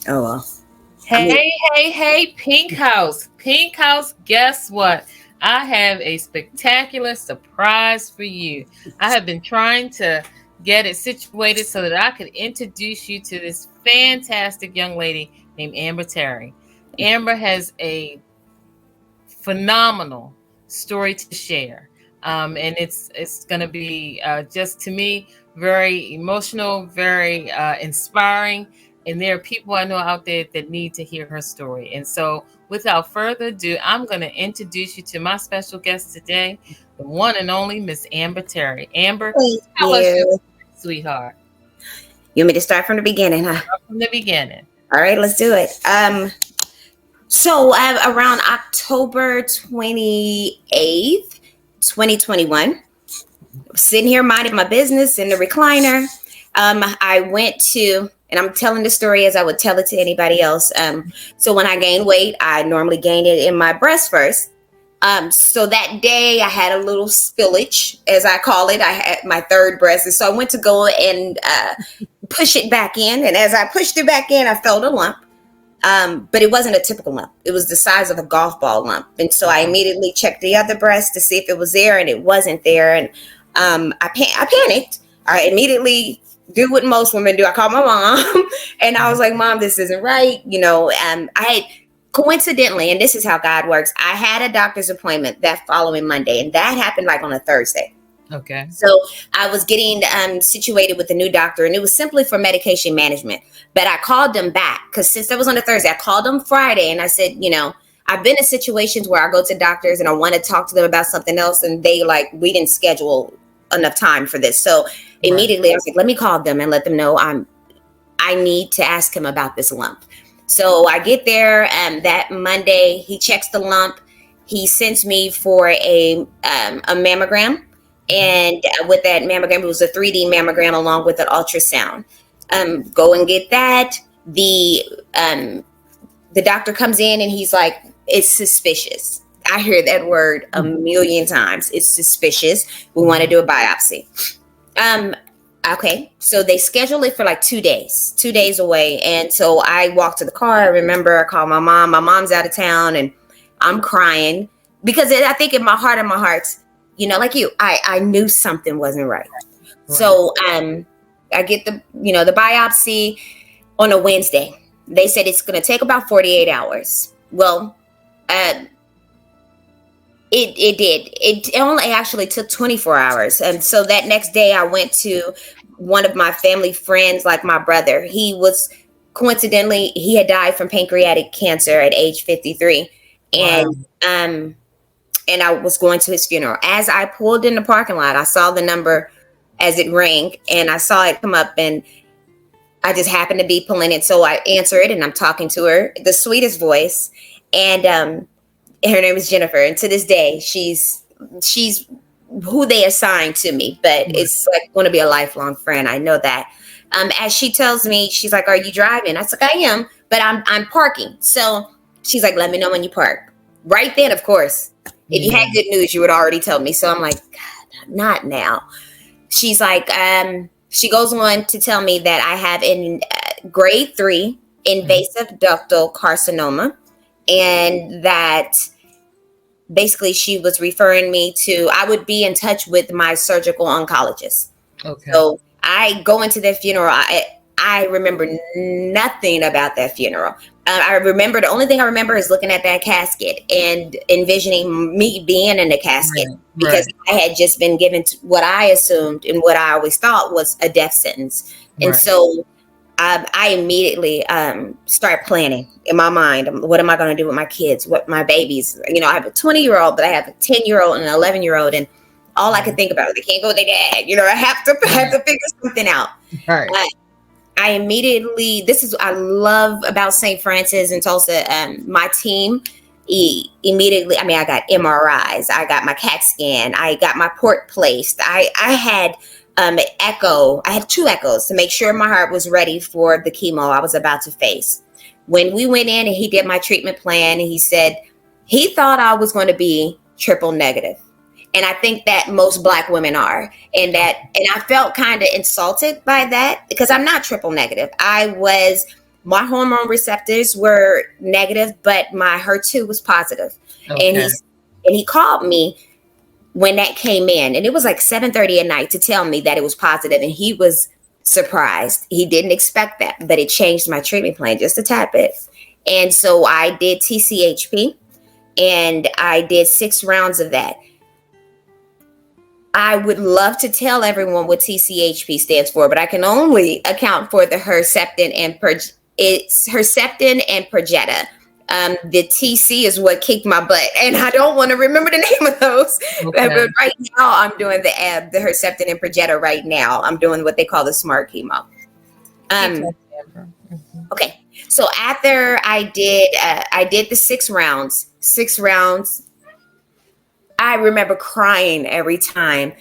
Oh well. I mean, Hey, Pinkhouse. Pinkhouse, guess what? I have a spectacular surprise for you. I have been trying to get it situated so that I could introduce you to this fantastic young lady named Amber Terry. Amber has a phenomenal story to share. And it's going to be just to me very emotional, very inspiring. And there are people I know out there that need to hear her story. And so, without further ado, I'm going to introduce you to my special guest today, the one and only Miss Amber Terry. Amber, thank tell us your you. story, sweetheart, You want me to start from the beginning, huh? from the beginning. All right, let's do it. So around October 28th, 2021, sitting here minding my business in the recliner. I went to, and I'm telling the story as I would tell it to anybody else. So when I gained weight, I normally gained it in my breast first. So that day I had a little spillage, as I call it. I had my third breast. And so I went to go and push it back in. And as I pushed it back in, I felt a lump. But it wasn't a typical lump. It was the size of a golf ball lump. And so I immediately checked the other breast to see if it was there, and it wasn't there. And I panicked. I immediately do what most women do. I called my mom and I was like, Mom, this isn't right. I had coincidentally, and this is how God works, I had a doctor's appointment that following Monday, and that happened like on a Thursday. Okay. So I was getting situated with a new doctor, and it was simply for medication management. But I called them back because since that was on a Thursday, I called them Friday and I said, I've been in situations where I go to doctors and I want to talk to them about something else, and they we didn't schedule enough time for this. So immediately I was like, let me call them and let them know I need to ask him about this lump. So I get there that Monday, he checks the lump. He sends me for a mammogram. And with that mammogram, it was a 3D mammogram along with an ultrasound. Go and get that. The doctor comes in and he's like, it's suspicious. I hear that word a million times. It's suspicious. We want to do a biopsy. Okay. So they schedule it for 2 days away. And so I walked to the car. I remember I called my mom. My mom's out of town and I'm crying because I think in my heart of my hearts, like you, I knew something wasn't right. So I get the biopsy on a Wednesday. They said it's going to take about 48 hours. Well, it did. It only actually took 24 hours. And so that next day I went to one of my family friends, like my brother. He was coincidentally, he had died from pancreatic cancer at age 53. And, and I was going to his funeral. As I pulled in the parking lot, I saw the number as it rang and I saw it come up and I just happened to be pulling it. So I answer it and I'm talking to her, the sweetest voice. And her name is Jennifer. And to this day, she's who they assigned to me, but it's going to be a lifelong friend. I know that. As she tells me, she's like, are you driving? I said, I am, but I'm parking. So she's like, let me know when you park. Right then, of course, if you had good news, you would already tell me. So I'm like, God, not now. She's like, she goes on to tell me that I have in grade 3 invasive ductal carcinoma, and that basically she was referring me to, I would be in touch with my surgical oncologist. Okay. So I go into that funeral. I remember nothing about that funeral. I remember, the only thing I remember is looking at that casket and envisioning me being in the casket because I had just been given what I assumed and what I always thought was a death sentence. And so I immediately start planning in my mind, what am I going to do with my kids, what my babies, I have a 20-year-old, but I have a 10-year-old and an 11-year-old. And all I could think about was they can't go with their dad. I have to figure something out. Right. I immediately, this is what I love about St. Francis and Tulsa. My team immediately, I got MRIs, I got my CAT scan, I got my port placed. I had echo. I had 2 echoes to make sure my heart was ready for the chemo I was about to face. When we went in and he did my treatment plan, he said he thought I was going to be triple negative. And I think that most Black women are. And I felt kind of insulted by that because I'm not triple negative. My hormone receptors were negative, but my HER2 was positive. And Okay. he called me when that came in, and it was like 7:30 at night to tell me that it was positive, and he was surprised. He didn't expect that, but it changed my treatment plan just a tad bit. And so I did TCHP, and I did 6 rounds of that. I would love to tell everyone what TCHP stands for, but I can only account for the Herceptin and it's Herceptin and Perjeta. The TC is what kicked my butt, and I don't want to remember the name of those. Okay. But right now, I'm doing the Herceptin and Perjeta. Right now, I'm doing what they call the smart chemo. Okay, so after I did the 6 rounds. 6 rounds. I remember crying every time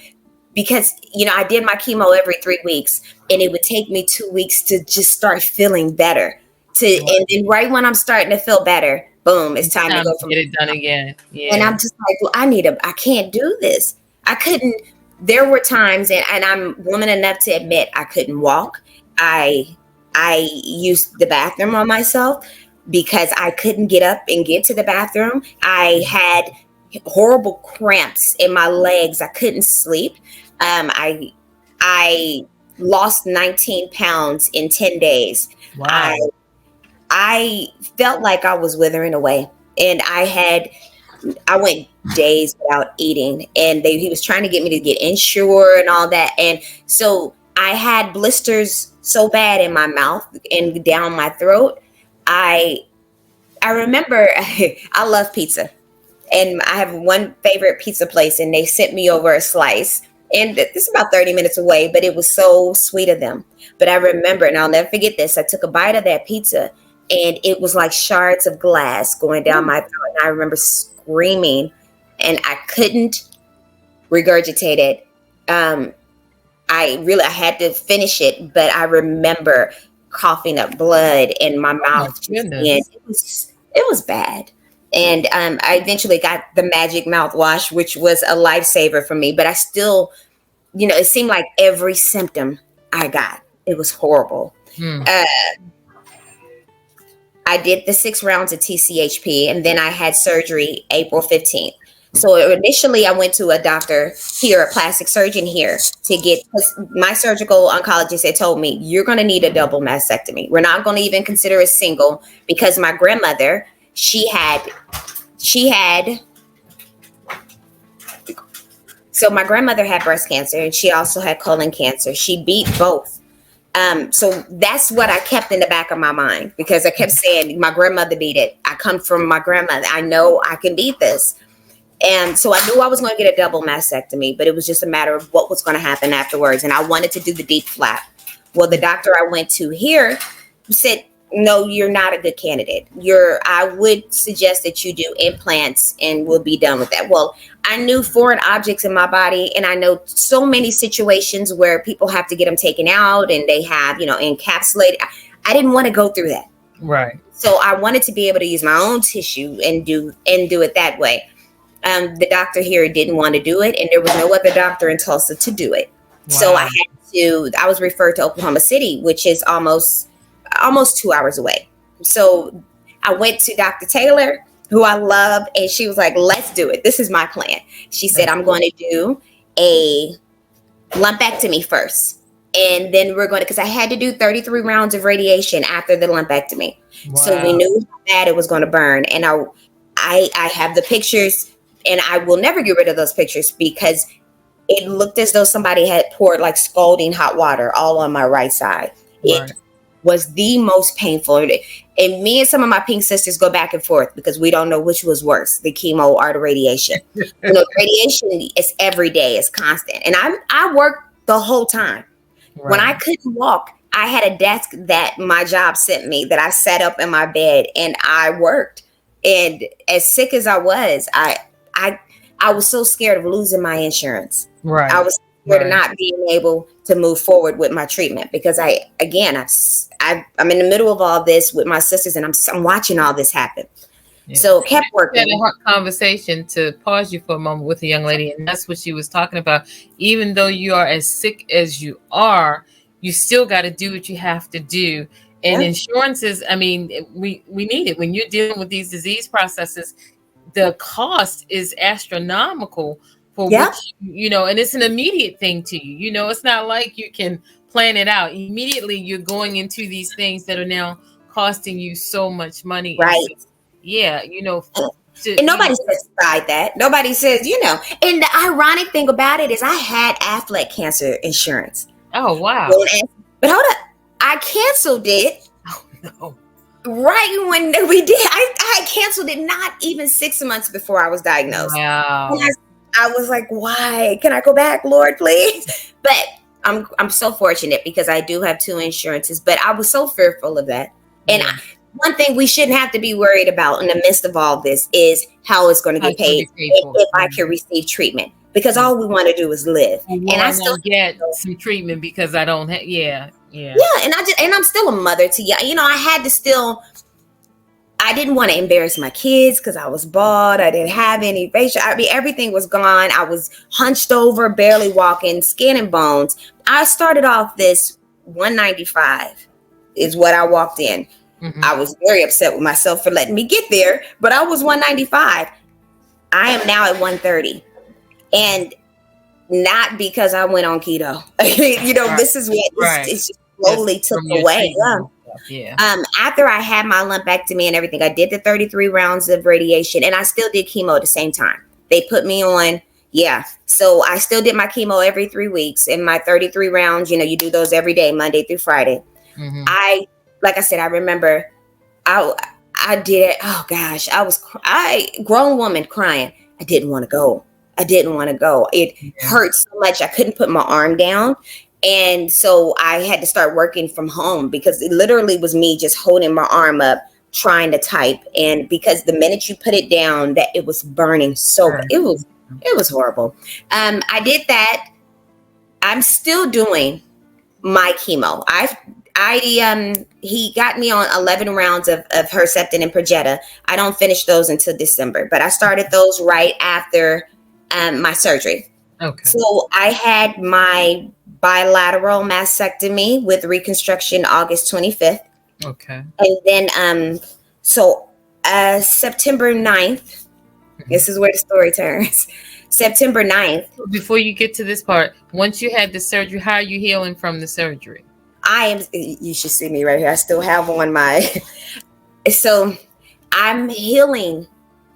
because, I did my chemo every 3 weeks, and it would take me 2 weeks to just start feeling better. And then right when I'm starting to feel better, boom, it's time to go get it done again. Yeah. And I'm just like, well, I can't do this. I couldn't. There were times, and I'm woman enough to admit I couldn't walk. I used the bathroom on myself because I couldn't get up and get to the bathroom. I had horrible cramps in my legs. I couldn't sleep. I lost 19 pounds in 10 days. Wow. I felt like I was withering away, and I went days without eating, and he was trying to get me to get insured and all that. And so I had blisters so bad in my mouth and down my throat. I remember I love pizza, and I have one favorite pizza place, and they sent me over a slice, and it's about 30 minutes away, but it was so sweet of them. But I remember, and I'll never forget this, I took a bite of that pizza, and it was like shards of glass going down my throat. And I remember screaming, and I couldn't regurgitate it. I had to finish it, but I remember coughing up blood in my mouth. And it was bad. And I eventually got the magic mouthwash, which was a lifesaver for me. But I still, it seemed like every symptom I got, it was horrible. I did the 6 rounds of TCHP, and then I had surgery April 15th. So initially I went to a doctor here, a plastic surgeon here, because my surgical oncologist had told me, you're going to need a double mastectomy. We're not going to even consider a single, because my grandmother, so my grandmother had breast cancer, and she also had colon cancer. She beat both. So that's what I kept in the back of my mind, because I kept saying, my grandmother beat it. I come from my grandmother. I know I can beat this. And so I knew I was going to get a double mastectomy, but it was just a matter of what was going to happen afterwards. And I wanted to do the deep flap. Well, the doctor I went to here said, no, you're not a good candidate. I would suggest that you do implants, and we'll be done with that. Well, I knew foreign objects in my body, and I know so many situations where people have to get them taken out, and they have, encapsulated. I didn't want to go through that. Right. So I wanted to be able to use my own tissue and do it that way. The doctor here didn't want to do it, and there was no other doctor in Tulsa to do it. Wow. So I was referred to Oklahoma City, which is almost 2 hours away. So I went to Dr. Taylor, who I love, and she was like, let's do it. This is my plan. She said, I'm going to do a lumpectomy first. And then we're going to, because I had to do 33 rounds of radiation after the lumpectomy. Wow. So we knew how bad it was going to burn. And I have the pictures, and I will never get rid of those pictures, because it looked as though somebody had poured like scalding hot water all on my right side. Right. It was the most painful. And me and some of my pink sisters go back and forth because we don't know which was worse, the chemo or the radiation. Radiation is every day, it's constant. And I worked the whole time. Right. When I couldn't walk, I had a desk that my job sent me that I sat up in my bed and I worked. And as sick as I was, I was so scared of losing my insurance. Right. I was scared of not being able to move forward with my treatment, because I'm in the middle of all this with my sisters, and I'm watching all this happen. Yeah. So kept I had a working. hard conversation, to pause you for a moment, with a young lady, and that's what she was talking about. Even though you are as sick as you are, you still got to do what you have to do. And Yeah. insurances, I mean, we need it when you're dealing with these disease processes. The cost is astronomical for Yeah. what you know, and it's an immediate thing to you. You know, it's not like you can plan it out. Immediately, you're going into these things that are now costing you so much money, and so Right. yeah, you know, And you nobody know, says beside that. Nobody says, And the ironic thing about it is I had Affleck cancer insurance. oh wow, Don't ask- But hold up. I canceled it oh no, right when we did. I had canceled it not even 6 months before I was diagnosed. And wow, I was like, why? Can I go back, Lord, please? But I'm so fortunate because I do have two insurances, but I was so fearful of that. And yeah, one thing we shouldn't have to be worried about in the midst of all this is how it's going to how get it's gonna paid be paid if, for. if I can receive treatment. Because all we want to do is live. Will And I I still, not get some treatment because I don't have? Yeah, yeah, yeah, and I'm still a mother to you. I had to still. I didn't want to embarrass my kids because I was bald. I didn't have any facial. I mean, everything was gone. I was hunched over, barely walking, skin and bones. I started off this 195 is what I walked in. hmm, I was very upset with myself for letting me get there, but I was 195. I am now at 130. And not because I went on keto. right, This is what right. it's just Just slowly took from your away. treatment Yeah. and stuff. Yeah. After I had my lumpectomy and everything, I did the 33 rounds of radiation and I still did chemo at the same time. They put me on, yeah. So I still did my chemo every 3 weeks and my 33 rounds, you do those every day, Monday through Friday. Hmm. Like I said, I remember I, I did, oh gosh, grown woman crying. I didn't want to go. I didn't want to go. It Yeah. hurt so much. I couldn't put my arm down. And so I had to start working from home because it literally was me just holding my arm up, trying to type. And because the minute you put it down, that it was burning so bad. Sure. It was horrible. I did that. I'm still doing my chemo. He got me on 11 rounds of Herceptin and Perjeta. I don't finish those until December, but I started those right after my surgery. Okay. So I had my bilateral mastectomy with reconstruction August 25th. Okay. And then so September 9th, Mhm. this is where the story turns. September 9th, Before you get to this part, once you had the surgery, how are you healing from the surgery? you should see me right here. I still have on my, so I'm healing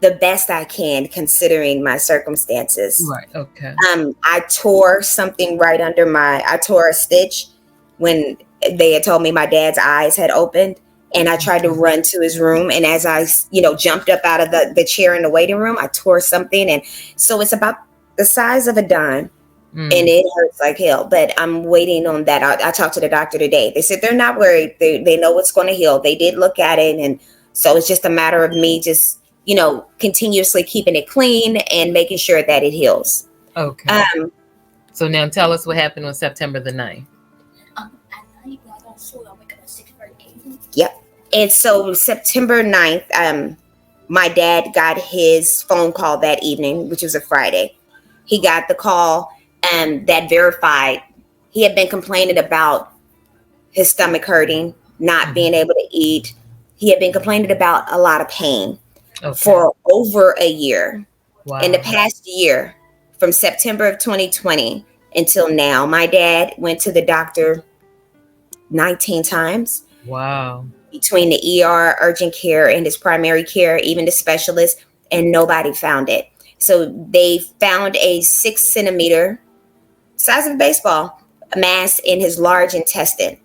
the best I can considering my circumstances. Right. Okay. I tore something right under I tore a stitch when they had told me my dad's eyes had opened. And I tried to run to his room. And as I, jumped up out of the chair in the waiting room, I tore something. And so it's about the size of a dime. And Mm. it hurts like hell, but I'm waiting on that. I talked to the doctor today. They said they're not worried. They know it's going to heal. They did look at it. And so it's just a matter of me just, continuously keeping it clean and making sure that it heals. Okay. Um, So now tell us what happened on September the 9th. At night, when I got school, I wake up at 6:30. yep. And so September 9th, my dad got his phone call that evening, which was a Friday. He got the call that verified he had been complaining about his stomach hurting, not being able to eat. He had been complaining about a lot of pain Okay. for over a year. Wow. In the past year, from September of 2020 until now, my dad went to the doctor 19 times Wow. between the ER, urgent care, and his primary care, even the specialist, and nobody found it. So they found a 6 centimeter, size of a baseball, mass in his large intestine,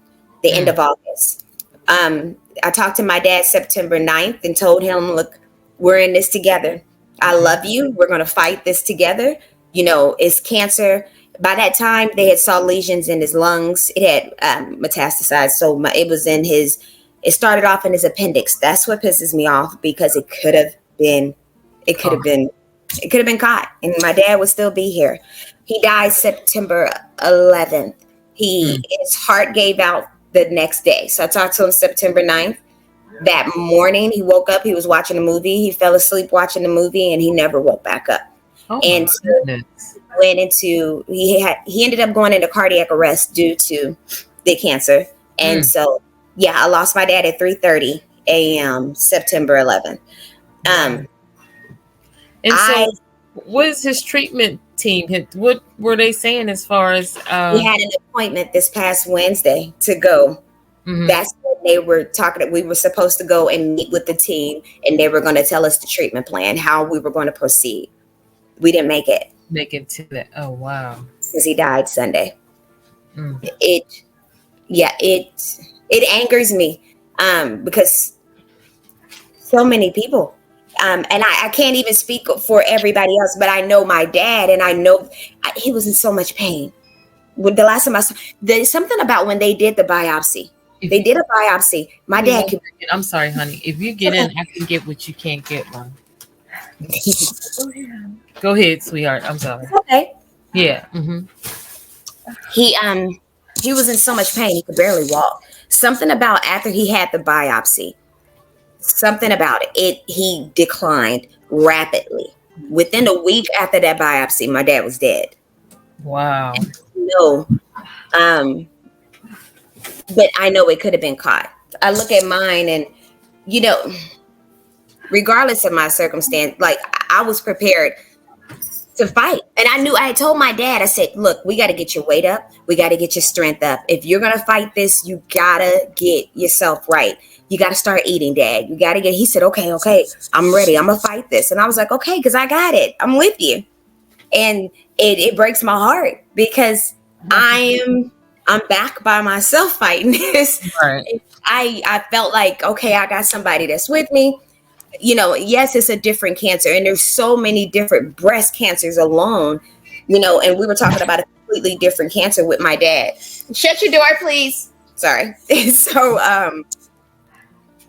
the end of August. I talked to my dad September 9th and told him, look, we're in this together. I love you. We're going to fight this together. It's cancer. By that time, they had saw lesions in his lungs. It had metastasized. So it started off in his appendix. That's what pisses me off because it could have been caught and my dad would still be here. He died September 11th. His heart gave out the next day. So I talked to him September 9th. That morning, he woke up, he was watching a movie, he fell asleep watching the movie, and he never woke back up. Oh my And so goodness. he ended up going into cardiac arrest due to the cancer. And Mm. so, yeah, I lost my dad at 3:30 a.m. September 11th. Wow. And I so, what is his treatment team? What were they saying as far as? We had an appointment this past Wednesday to go. Mhm. That's when they were talking. We were supposed to go and meet with the team, and they were going to tell us the treatment plan, how we were going to proceed. We didn't make it Make it to that. Oh wow. because he died Sunday. Mm. It angers me because so many people. And I can't even speak for everybody else, but I know my dad, and I know he was in so much pain. With the last time I saw, there's something about when they did the biopsy. They did a biopsy. My dad could. I'm sorry, honey. If you get in, I can get what you can't get, Mom. Go ahead, sweetheart. I'm sorry. Okay. Yeah. Mm-hmm. He was in so much pain he could barely walk. Something about after he had the biopsy, something about it, he declined rapidly. Within a week after that biopsy, my dad was dead. Wow. No, but I know it could have been caught. I look at mine, and regardless of my circumstance, like I was prepared to fight. And I knew, I had told my dad, I said, look, we got to get your weight up. We got to get your strength up. If you're going to fight this, you got to get yourself right. You got to start eating, Dad. You got to he said, okay, I'm ready. I'm going to fight this. And I was like, okay, because I got it. I'm with you. And it breaks my heart because I'm back by myself fighting this. Right. I felt like, okay, I got somebody that's with me. Yes, it's a different cancer, and there's so many different breast cancers alone, and we were talking about a completely different cancer with my dad. Shut your door, please. Sorry. So,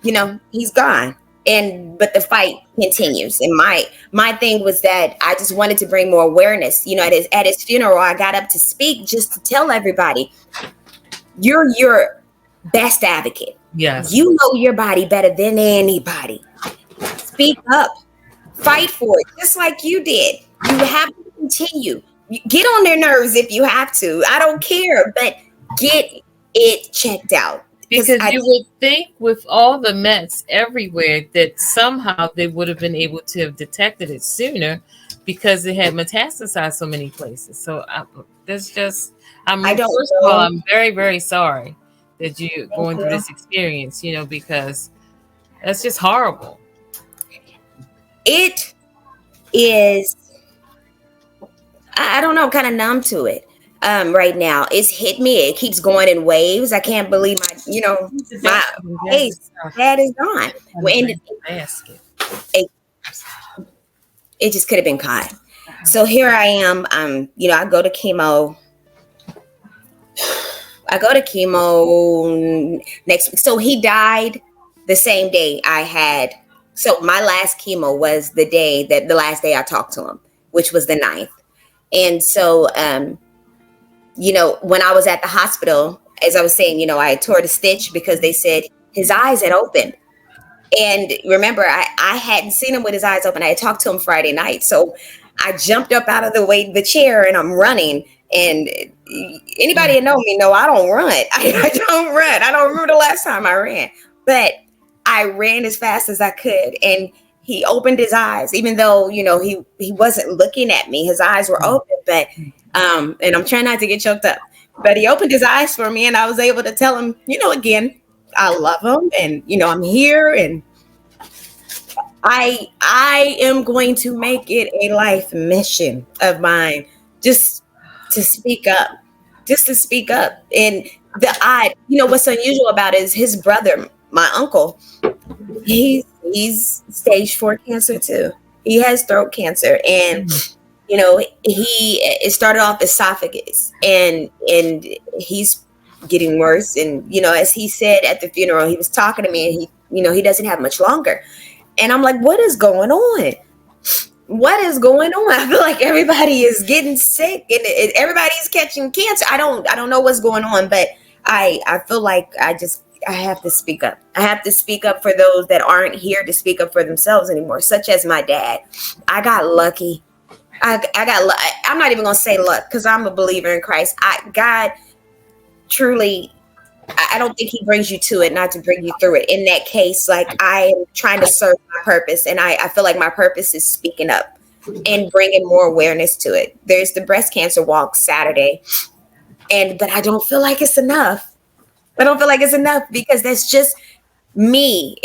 he's gone, but the fight continues. And my thing was that I just wanted to bring more awareness. At his funeral, I got up to speak just to tell everybody, you're your best advocate. Yes. You know your body better than anybody. Speak up, fight for it, just like you did. You have to continue. Get on their nerves if you have to. I don't care, but get it checked out. Because you would think with all the mets everywhere that somehow they would have been able to have detected it sooner because it had metastasized so many places. So first of all, I'm very, very sorry that you're going through this experience, because that's just horrible. It is, I don't know, I'm kind of numb to it right now. It's hit me. It keeps going in waves. I can't believe my face. Dad is gone. It just could have been caught. So here I am. I go to chemo. Next week. So he died the same day I had. So my last chemo was the last day I talked to him, which was the 9th. And so, when I was at the hospital, as I was saying, I tore the stitch because they said his eyes had opened. And remember, I hadn't seen him with his eyes open. I had talked to him Friday night. So I jumped up out of the chair and I'm running. And anybody that know me know I don't run. I don't run. I don't remember the last time I ran. But I ran as fast as I could, and he opened his eyes, even though, he wasn't looking at me. His eyes were open, but, and I'm trying not to get choked up, but he opened his eyes for me, and I was able to tell him, again, I love him, and, I'm here, and I am going to make it a life mission of mine just to speak up. And what's unusual about it is his brother, my uncle, he's stage 4 cancer too. He has throat cancer, and it started off esophagus, and he's getting worse. And as he said at the funeral, he was talking to me, and he doesn't have much longer. And I'm like, what is going on? I feel like everybody is getting sick, and everybody's catching cancer. I don't know what's going on, but I feel like I have to speak up. I have to speak up for those that aren't here to speak up for themselves anymore, such as my dad. I got lucky. I'm not even going to say luck because I'm a believer in Christ. God truly, I don't think he brings you to it, not to bring you through it. In that case, like I am trying to serve my purpose, and I feel like my purpose is speaking up and bringing more awareness to it. There's the breast cancer walk Saturday, but I don't feel like it's enough. I don't feel like it's enough because that's just me.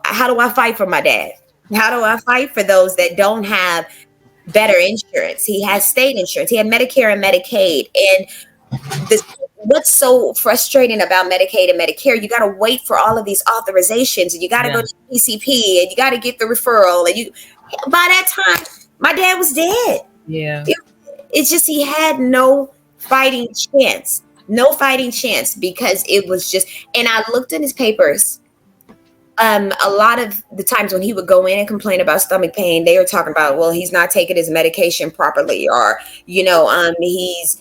How do I fight for my dad? How do I fight for those that don't have better insurance? He has state insurance. He had Medicare and Medicaid. And what's so frustrating about Medicaid and Medicare, you got to wait for all of these authorizations, and you got to go to PCP, and you got to get the referral. And by that time, my dad was dead. Yeah. It's just he had no fighting chance. No fighting chance because it was just, and I looked in his papers. A lot of the times when he would go in and complain about stomach pain, they were talking about, well, he's not taking his medication properly, or, he's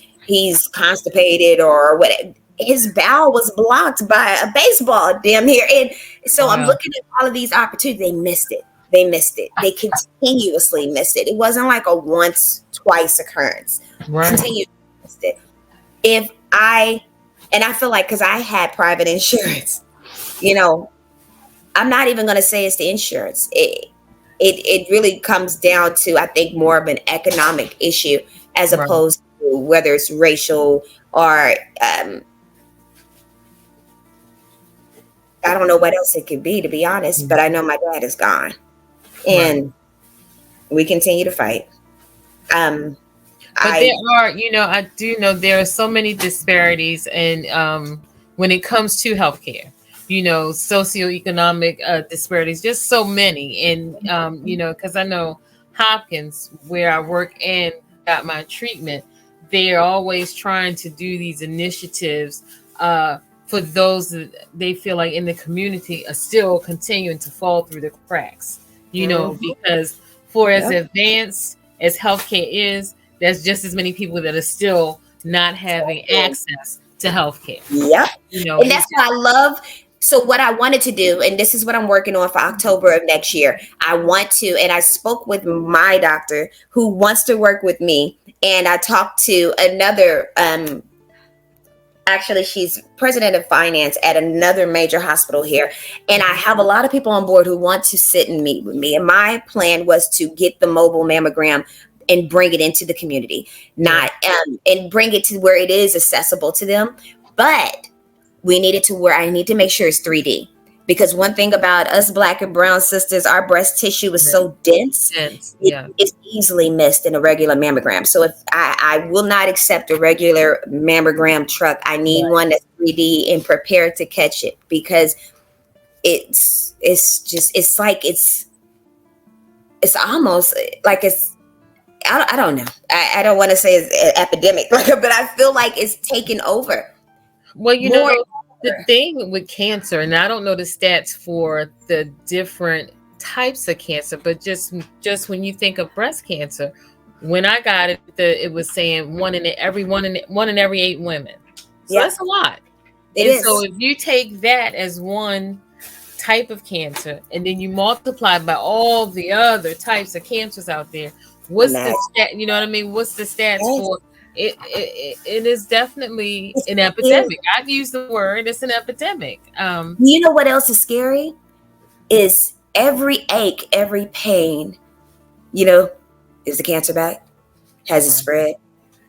constipated or what. His bowel was blocked by a baseball damn near. And so I'm looking at all of these opportunities. They missed it. They continuously missed it. It wasn't like a once, twice occurrence. Right. Continuously missed it. I feel like because I had private insurance, I'm not even going to say it's the insurance. It really comes down to, I think, more of an economic issue as opposed to whether it's racial or I don't know what else it could be, to be honest. But I know my dad is gone, and we continue to fight. But there are, I do know there are so many disparities, and when it comes to healthcare, socioeconomic disparities, just so many. And, because I know Hopkins, where I work and got my treatment, they're always trying to do these initiatives for those that they feel like in the community are still continuing to fall through the cracks, because for as advanced as healthcare is, there's just as many people that are still not having access to healthcare. Yep. And that's what I love. So what I wanted to do, and this is what I'm working on for October of next year, and I spoke with my doctor who wants to work with me, and I talked to another, actually she's president of finance at another major hospital here. And I have a lot of people on board who want to sit and meet with me. And my plan was to get the mobile mammogram and bring it into the community, and bring it to where it is accessible to them. But we needed to where I need to make sure it's 3D, because one thing about us Black and brown sisters, our breast tissue is so dense. It's easily missed in a regular mammogram. So if I will not accept a regular mammogram truck, I need one that's 3D and prepared to catch it, because it's almost like it's, I don't know. I don't want to say it's an epidemic, but I feel like it's taken over. Well, the thing with cancer, and I don't know the stats for the different types of cancer, but just when you think of breast cancer, when I got it, it was saying one in every 8 women. So that's a lot. So if you take that as one type of cancer, and then you multiply by all the other types of cancers out there, what's the stat? You know what I mean? What's the stats for? It is definitely an epidemic. I've used the word. It's an epidemic. You know what else is scary? Is every ache, every pain, is the cancer back? Has it spread?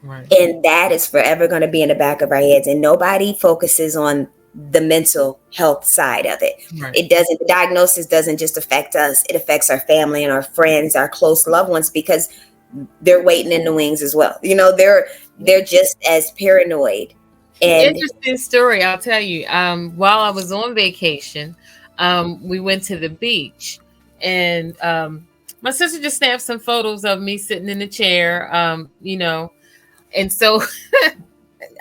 Right. And that is forever going to be in the back of our heads. And nobody focuses on the mental health side of it. Right. The diagnosis doesn't just affect us. It affects our family and our friends, our close loved ones, because they're waiting in the wings as well. They're just as paranoid. And interesting story, I'll tell you. While I was on vacation, we went to the beach, and my sister just snapped some photos of me sitting in the chair, and so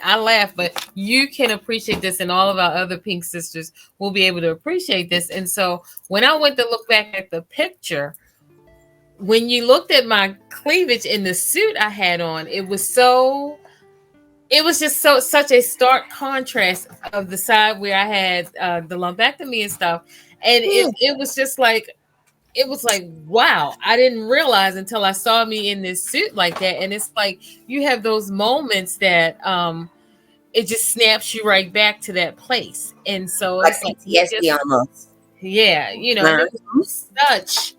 I laugh, but you can appreciate this, and all of our other pink sisters will be able to appreciate this. And so when I went to look back at the picture, when you looked at my cleavage in the suit I had on, it was so it was just such a stark contrast of the side where I had the lumpectomy and stuff, and it was just like, it was like, wow, I didn't realize until I saw me in this suit like that. And it's like you have those moments that it just snaps you right back to that place. And so Like it's like PTSD almost. yeah, and it was such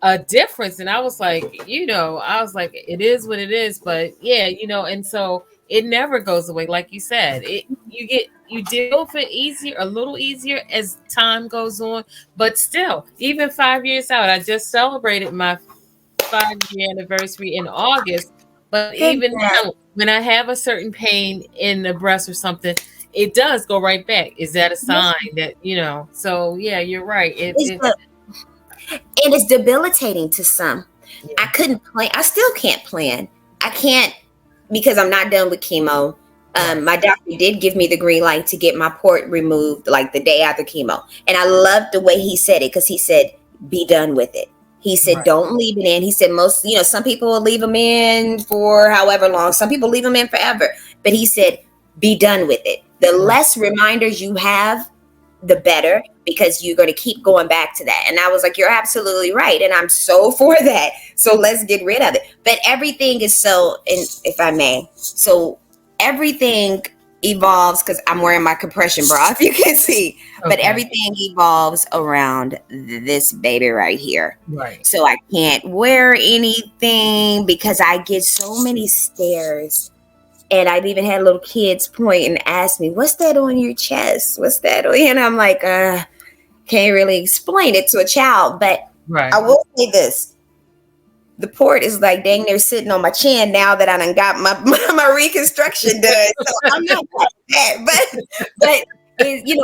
a difference. And I was like, it is what it is. But yeah, and so it never goes away. Like you said, you deal with it easier, a little easier as time goes on. But still, even 5 years out, I just celebrated my 5-year anniversary in August. But even now, when I have a certain pain in the breast or something, it does go right back. Is that a sign that, So yeah, you're right. And it's debilitating to some. Yeah. I couldn't plan. I still can't plan. I can't, because I'm not done with chemo. My doctor did give me the green light to get my port removed like the day after chemo. And I loved the way he said it, because he said, be done with it. He said, don't leave it in. He said, some people will leave them in for however long. Some people leave them in forever. But he said, be done with it. The less reminders you have, the better, because you're going to keep going back to that. And I was like, you're absolutely right. And I'm so for that. So let's get rid of it. But everything is if I may, so everything evolves, because I'm wearing my compression bra, if you can see, but everything evolves around this baby right here. Right. So I can't wear anything because I get so many stares. And I've even had little kids point and ask me, what's that on your chest? What's that on? And I'm like, can't really explain it to a child. But I will say this. The port is like dang near sitting on my chin now that I done got my reconstruction done. So I'm not like that. But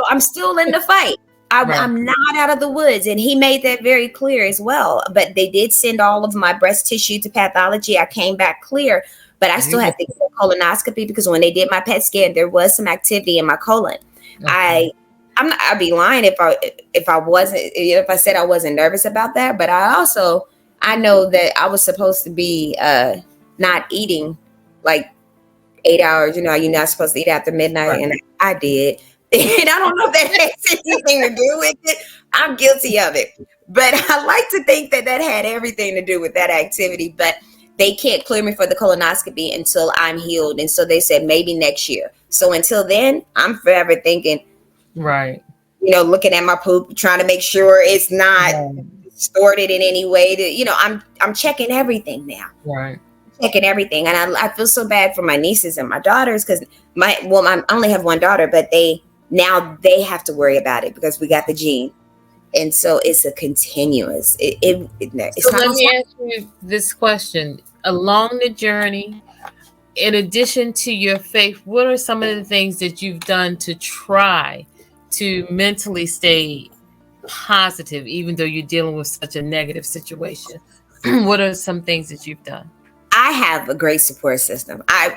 I'm still in the fight. I'm not out of the woods. And he made that very clear as well. But they did send all of my breast tissue to pathology. I came back clear. But I still have to get a colonoscopy, because when they did my PET scan, there was some activity in my colon. I'd be lying if I wasn't, if I said I wasn't nervous about that. But I know that I was supposed to be not eating like 8 hours. You're not supposed to eat after midnight, and I did. And I don't know if that has anything to do with it. I'm guilty of it, but I like to think that had everything to do with that activity. But they can't clear me for the colonoscopy until I'm healed. And so they said maybe next year. So until then, I'm forever thinking, looking at my poop, trying to make sure it's not distorted in any way. I'm checking everything now. Right. Checking everything. And I feel so bad for my nieces and my daughters, because I only have one daughter, but they have to worry about it because we got the gene. And so it's a continuous. So let me ask you this question. Along the journey, in addition to your faith, what are some of the things that you've done to try to mentally stay positive, even though you're dealing with such a negative situation? What are some things that you've done? I have a great support system. I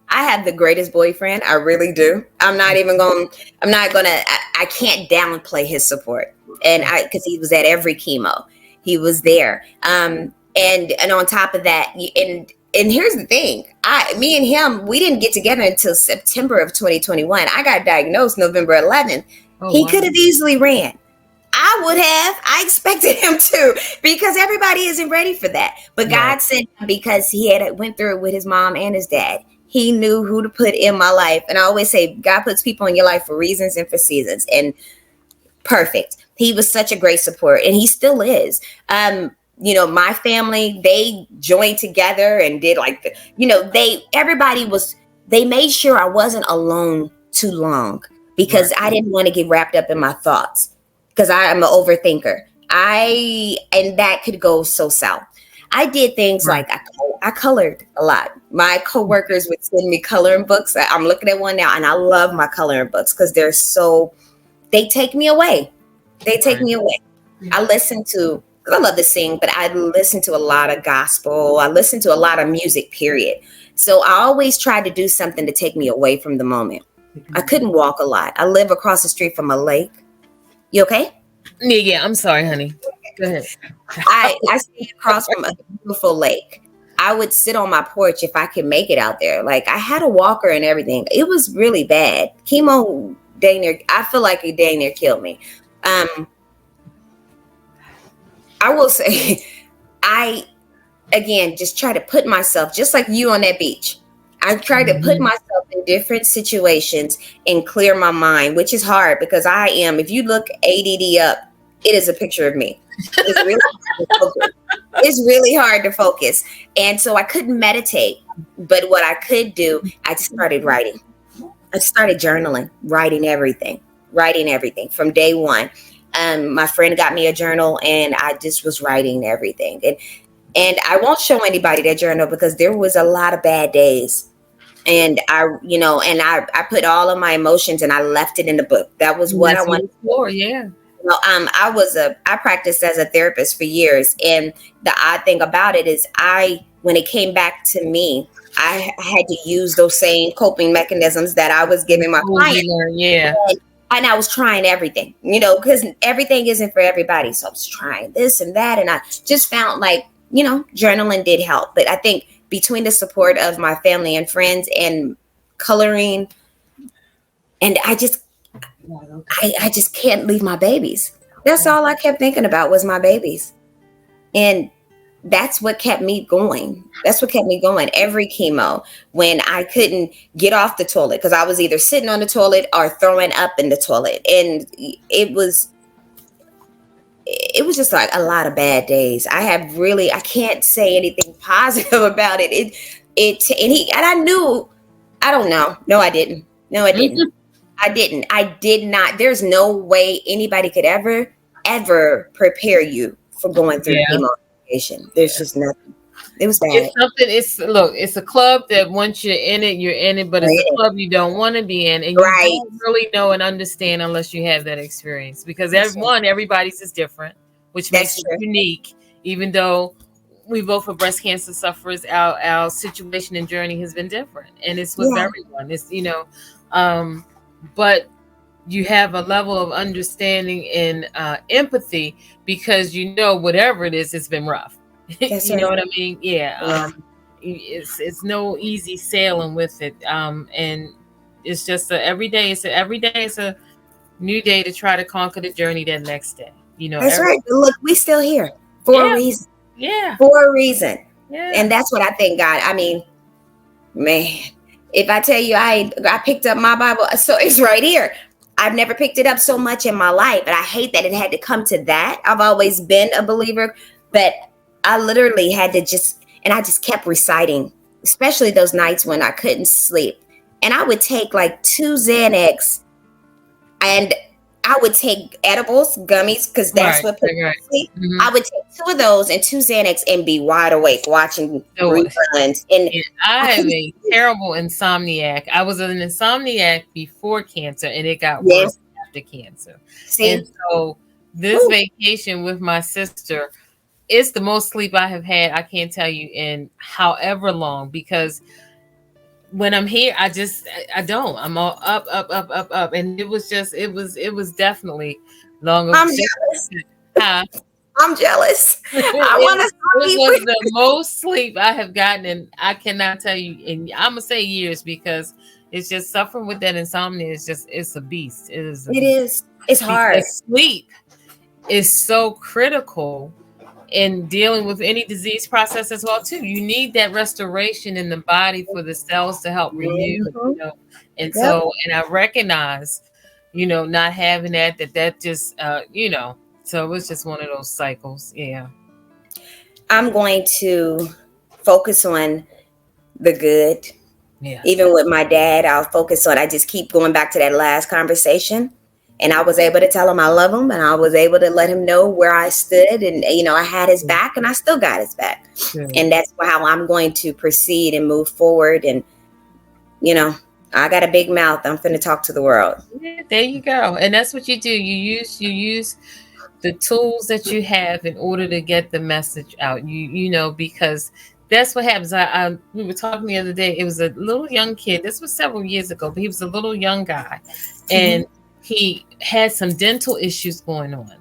have the greatest boyfriend. I really do. I can't downplay his support. And because he was at every chemo, he was there. And on top of that, and here's the thing, me and him, we didn't get together until September of 2021. I got diagnosed November 11th. He could have easily ran. I expected him to, because everybody isn't ready for that. But God sent him, because he went through it with his mom and his dad. He knew who to put in my life. And I always say, God puts people in your life for reasons and for seasons. And perfect. He was such a great support, and he still is. My family, they joined together and did they made sure I wasn't alone too long, because I didn't want to get wrapped up in my thoughts, because I am an overthinker. And that could go so south. I did things like I colored a lot. My coworkers would send me coloring books. I'm looking at one now, and I love my coloring books because they take me away. I listen to, because I love to sing, but I listen to a lot of gospel. I listen to a lot of music, period. So I always tried to do something to take me away from the moment. I couldn't walk a lot. I live across the street from a lake. You okay? Yeah, I'm sorry, honey. Go ahead. I stay across from a beautiful lake. I would sit on my porch if I could make it out there. Like I had a walker and everything. It was really bad. Chemo dang near, I feel like it dang near killed me. I will say, I again just try to put myself just like you on that beach. I try to put myself in different situations and clear my mind, which is hard because I am. If you look ADD up, it is a picture of me. It's really hard to focus. It's really hard to focus. And so I couldn't meditate. But what I could do, I just started writing. I started journaling, writing everything from day one. My friend got me a journal and I just was writing everything. And I won't show anybody that journal because there was a lot of bad days. And I put all of my emotions and I left it in the book. That was what I wanted for. Yeah. I practiced as a therapist for years. And the odd thing about it is when it came back to me, I had to use those same coping mechanisms that I was giving my clients. Yeah. And I was trying everything, because everything isn't for everybody. So I was trying this and that. And I just found like, journaling did help. But I think between the support of my family and friends and coloring, and I just can't leave my babies. That's all I kept thinking about was my babies. And that's what kept me going. Every chemo when I couldn't get off the toilet because I was either sitting on the toilet or throwing up in the toilet. And it was just like a lot of bad days. I can't say anything positive about it. I didn't. I did not. There's no way anybody could ever prepare you for going through chemo. There's just nothing. It was bad. It's a club that once you're in it, but it's a club you don't want to be in, and you don't really know and understand unless you have that experience. Because everybody's is different, which makes it unique. Even though we both are breast cancer sufferers, our situation and journey has been different, and it's with everyone. It's but you have a level of understanding and empathy because whatever it is, it's been rough. You know what I mean? Yeah. It's no easy sailing with it. And it's just every day it's a new day to try to conquer the journey that next day. That's right. Look, we still here for a reason. Yeah. For a reason. Yeah. And that's what I thank God. I mean, man, if I tell you I picked up my Bible, so it's right here. I've never picked it up so much in my life, but I hate that it had to come to that. I've always been a believer, but I literally had to I just kept reciting, especially those nights when I couldn't sleep. And I would take like 2 Xanax and I would take edibles, gummies, because that's what put me to sleep. Mm-hmm. I would take 2 of those and 2 Xanax and be wide awake watching reruns. And I am a terrible insomniac. I was an insomniac before cancer, and it got worse after cancer. And so this vacation with my sister, it's the most sleep I have had. I can't tell you in however long, because when I'm here, I don't. I'm all up. And it was definitely long. I'm jealous. I'm jealous. I want to. It was the most sleep I have gotten, and I cannot tell you. And I'm gonna say years, because it's just suffering with that insomnia. It's a beast. It is. It's hard. Sleep is so critical in dealing with any disease process as well too. You need that restoration in the body for the cells to help renew. And so, and I recognize, not having that just, so it was just one of those cycles. Yeah. I'm going to focus on the good. Yeah. Even with my dad, I just keep going back to that last conversation. And I was able to tell him I love him, and I was able to let him know where I stood, and I had his back, and I still got his back. And that's how I'm going to proceed and move forward. And I got a big mouth. I'm finna talk to the world. Yeah, there you go. And that's what you do. You use the tools that you have in order to get the message out. Because that's what happens. We were talking the other day. It was a little young kid. This was several years ago, but he was a little young guy, and he had some dental issues going on.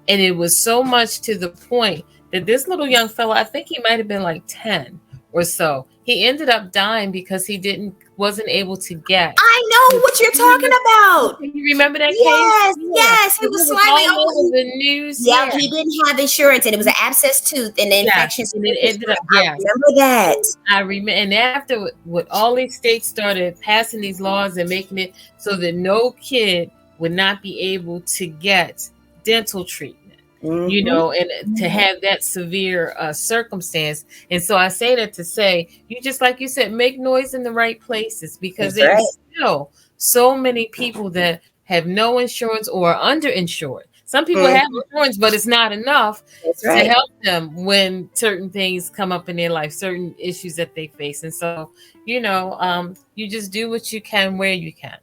And it was so much to the point that this little young fella, I think he might have been like 10, or so. He ended up dying because he wasn't able to get. I know what you're talking about. You remember that Yes, case? Yeah. yes. He was slightly all over over. the news. Yeah, Yeah. he didn't have insurance, and it was an abscess tooth, and the infection. And it ended up. I remember that. I remember, and after what all these states started passing these laws and making it so that no kid would not be able to get dental treatment, you know, and to have that severe circumstance. And so I say that to say, you just like you said, make noise in the right places, because there's still so many people that have no insurance or are underinsured. Some people have insurance, but it's not enough to help them when certain things come up in their life, certain issues that they face. And so, you know, you just do what you can where you can.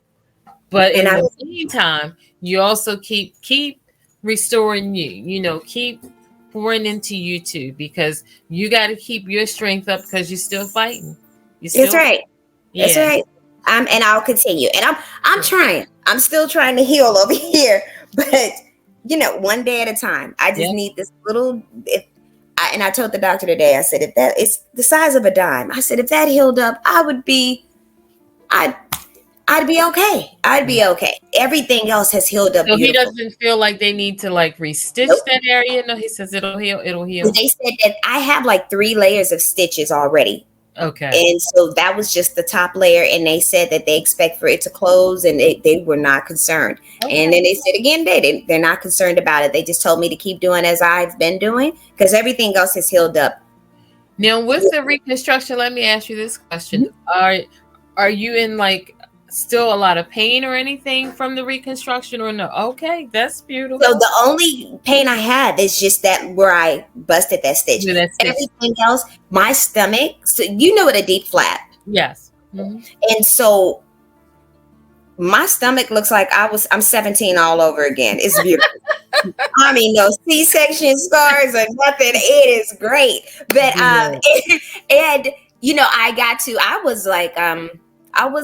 But in the meantime, you also keep restoring you know, keep pouring into you too, because you got to keep your strength up, because you're still fighting. That's right. Yeah. That's right. And I'll continue. And I'm trying. I'm still trying to heal over here, but you know, one day at a time. I just need this little. And I told the doctor today. I said, if that is the size of a dime, I said, if that healed up, I'd be okay. I'd be okay. Everything else has healed up. So beautiful. He doesn't feel like they need to like restitch that area. No, he says it'll heal. It'll heal. They said that I have like 3 layers of stitches already. Okay. And so that was just the top layer, and they said that they expect for it to close, and they were not concerned. Okay. And then they said again, they're not concerned about it. They just told me to keep doing as I've been doing, because everything else has healed up. Now, with the reconstruction, let me ask you this question: Are you in like still a lot of pain or anything from the reconstruction, or no? Okay, that's beautiful. So the only pain I have is just that where I busted that stitch. Everything else, my stomach. So you know what a deep flap? Yes. And so my stomach looks like I'm 17 all over again. It's beautiful. I mean, no C-section scars or nothing. It is great. But and you know, I was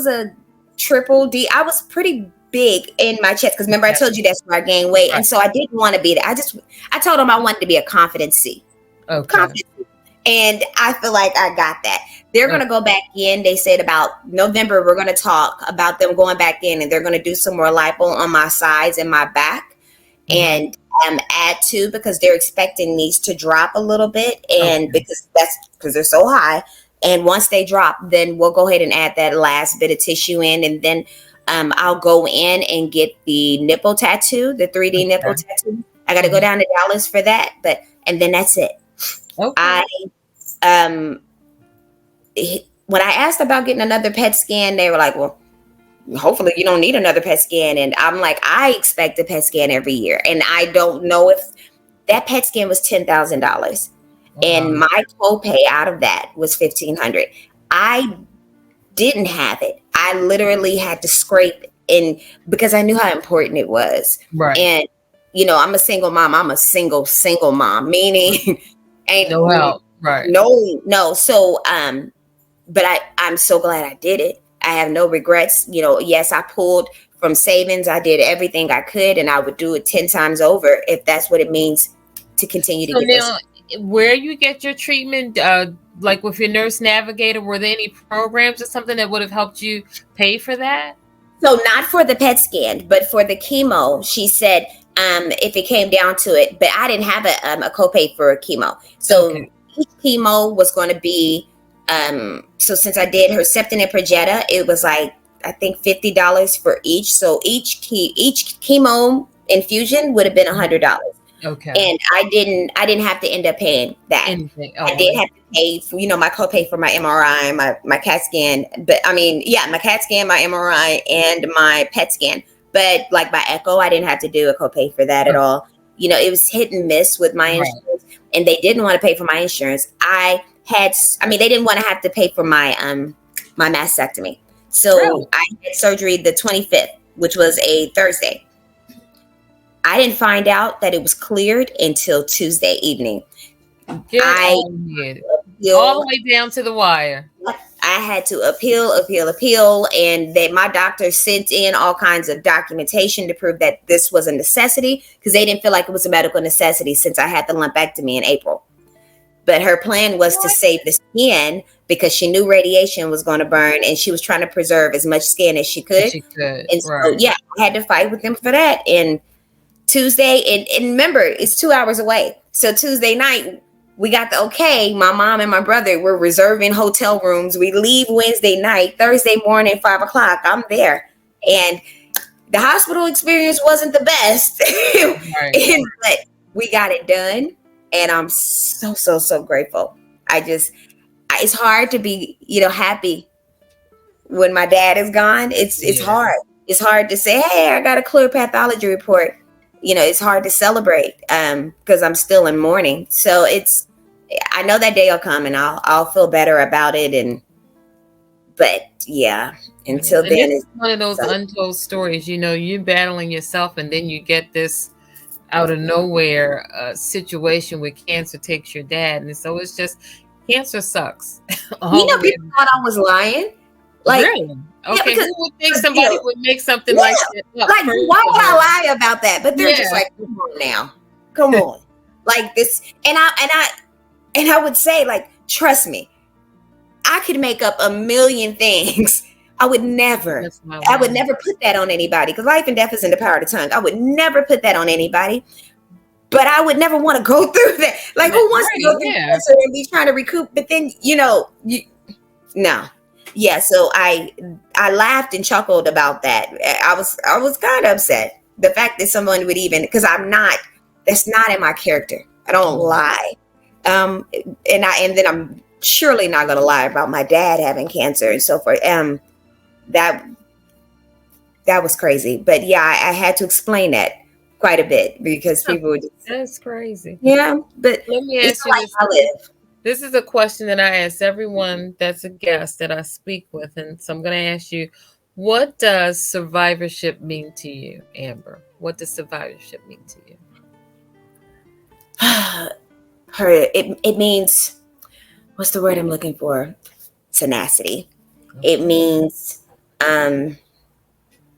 a triple D. I was pretty big in my chest, because remember I told you that's where I gained weight, and so I didn't want to be that. I told them I wanted to be a confident C. Confident C. And I feel like I got that. They're going to go back in. They said about November we're going to talk about them going back in, and they're going to do some more lipo on my sides and my back, and add to, because they're expecting these to drop a little bit, and because they're so high. And once they drop, then we'll go ahead and add that last bit of tissue in. And then I'll go in and get the nipple tattoo, the 3D nipple tattoo. I got to go down to Dallas for that. And then that's it. Okay. When I asked about getting another PET scan, they were like, well, hopefully you don't need another PET scan. And I'm like, I expect a PET scan every year. And I don't know if that PET scan was $10,000. And my copay out of that was $1,500. I didn't have it. I literally had to scrape in, because I knew how important it was. Right. And you know, I'm a single mom. I'm a single mom, meaning ain't no help. Right. No. So but I'm so glad I did it. I have no regrets. You know, yes, I pulled from savings. I did everything I could, and I would do it 10 times over if that's what it means to continue to get this. Where you get your treatment, like with your nurse navigator, were there any programs or something that would have helped you pay for that? So not for the PET scan, but for the chemo, she said if it came down to it, but I didn't have a copay for chemo. So each chemo was going to be, so since I did Herceptin and Perjeta, it was like, I think $50 for each. So each chemo infusion would have been $100. Okay. And I didn't have to end up paying that. I did have to pay for, you know, my copay for my MRI, my CAT scan. But I mean, yeah, my CAT scan, my MRI, and my PET scan. But like my echo, I didn't have to do a copay for that at all. You know, it was hit and miss with my insurance, and they didn't want to pay for my insurance. They didn't want to have to pay for my my mastectomy. So I had surgery the 25th, which was a Thursday. I didn't find out that it was cleared until Tuesday evening. All the way down to the wire. I had to appeal, and that my doctor sent in all kinds of documentation to prove that this was a necessity, because they didn't feel like it was a medical necessity since I had the lumpectomy in April. but her plan was to save the skin because she knew radiation was going to burn, and she was trying to preserve as much skin as she If could. she could, And so, right? yeah, I had to fight with them for that. And Tuesday, and remember, it's 2 hours away. So Tuesday night, we got the okay. My mom and my brother were reserving hotel rooms. We leave Wednesday night, Thursday morning, 5 o'clock. I'm there. And the hospital experience wasn't the best, Right. but we got it done. And I'm so, so, so grateful. It's hard to be, happy when my dad is gone. It's Yeah. hard. It's hard to say, hey, I got a clear pathology report. It's hard to celebrate because I'm still in mourning. So I know that day will come, and I'll feel better about it. But yeah, until And then, it's one of those untold stories. You're battling yourself, and then you get this out of nowhere situation where cancer takes your dad, and so it's just cancer sucks. People thought I was lying. Like, really? Okay, because, who would think somebody would make something like that up? Like, why would I lie about that? But they're just like, come on now, come on, like this. And I would say, like, trust me, I could make up a million things. I would never put that on anybody, because life and death is in the power of the tongue. I would never put that on anybody. But I would never want to go through that. Like, who wants to go through cancer and be trying to recoup? But then, no. Yeah, so I laughed and chuckled about that. I was kind of upset. The fact that someone would even, because that's not in my character. I don't lie. And then I'm surely not going to lie about my dad having cancer and so forth. That was crazy. But yeah, I had to explain that quite a bit because people would just, that's crazy. Yeah, but let me ask you this. I live. This is a question that I ask everyone that's a guest that I speak with. And so I'm going to ask you, what does survivorship mean to you, Amber? What does survivorship mean to you? It means, what's the word I'm looking for? Tenacity. Okay. It means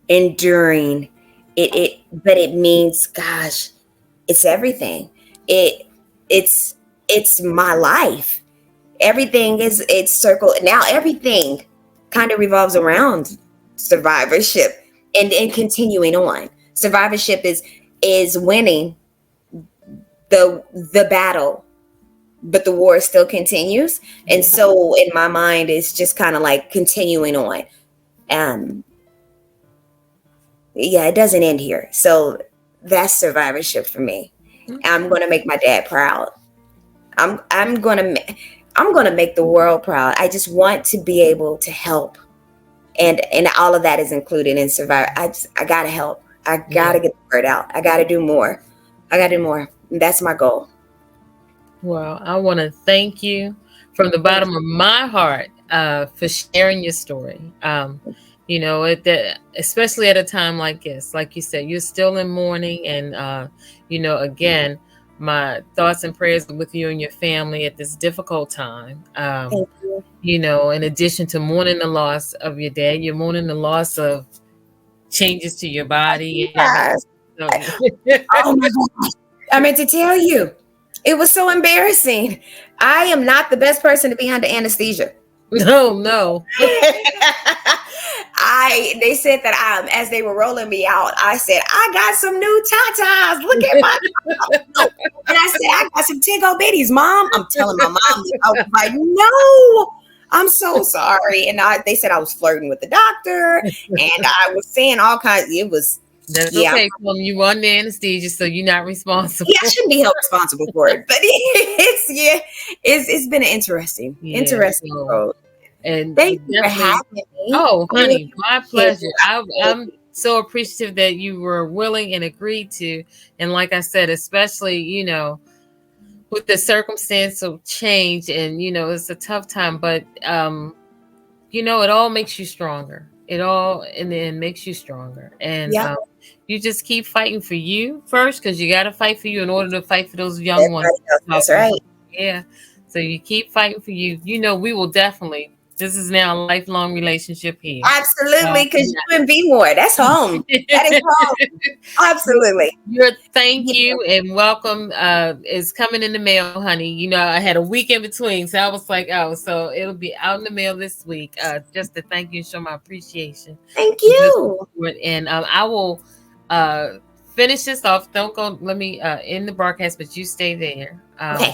enduring. But it means, gosh, it's everything. It's my life. Everything it's circled. Now everything kind of revolves around survivorship and continuing on. Survivorship is winning the battle, but the war still continues. And so in my mind, it's just kind of like continuing on. Yeah, it doesn't end here. So that's survivorship for me. I'm going to make my dad proud. I'm going to make the world proud. I just want to be able to help. And all of that is included in survival. I got to help. I got to get the word out. I got to do more. That's my goal. Well, I want to thank you from the bottom of my heart for sharing your story. Especially at a time like this, like you said, you're still in mourning, and again, my thoughts and prayers are with you and your family at this difficult time. Thank you. In addition to mourning the loss of your dad, you're mourning the loss of changes to your body. Yes. Oh my gosh. I meant to tell you, it was so embarrassing. I am not the best person to be under anesthesia. No. They said that as they were rolling me out, I said, I got some new tatas. Look at my and I said, I got some Tingo Bitties, Mom. I'm telling my mom, I was like, no, I'm so sorry. And they said I was flirting with the doctor, and I was saying all kinds. It was okay. You were under anesthesia, so you're not responsible. Yeah, I shouldn't be held responsible for it. But it's been an interesting road. And thank you for having me. Oh, honey, my pleasure. I'm so appreciative that you were willing and agreed to. And like I said, especially, with the circumstance of change, and, it's a tough time, but, it all makes you stronger. It all in the end makes you stronger. And you just keep fighting for you first, because you got to fight for you in order to fight for those young ones. That's right. Yeah. So you keep fighting for you. We will definitely This is now a lifelong relationship here. Absolutely, because you and B more. That's home. That is home. Absolutely. Your thank you and welcome is coming in the mail, honey. You know, I had a week in between, so I was like, oh, so it'll be out in the mail this week. Just to thank you and show my appreciation. Thank you. And I will finish this off. Don't go. Let me end the broadcast, but you stay there. Okay.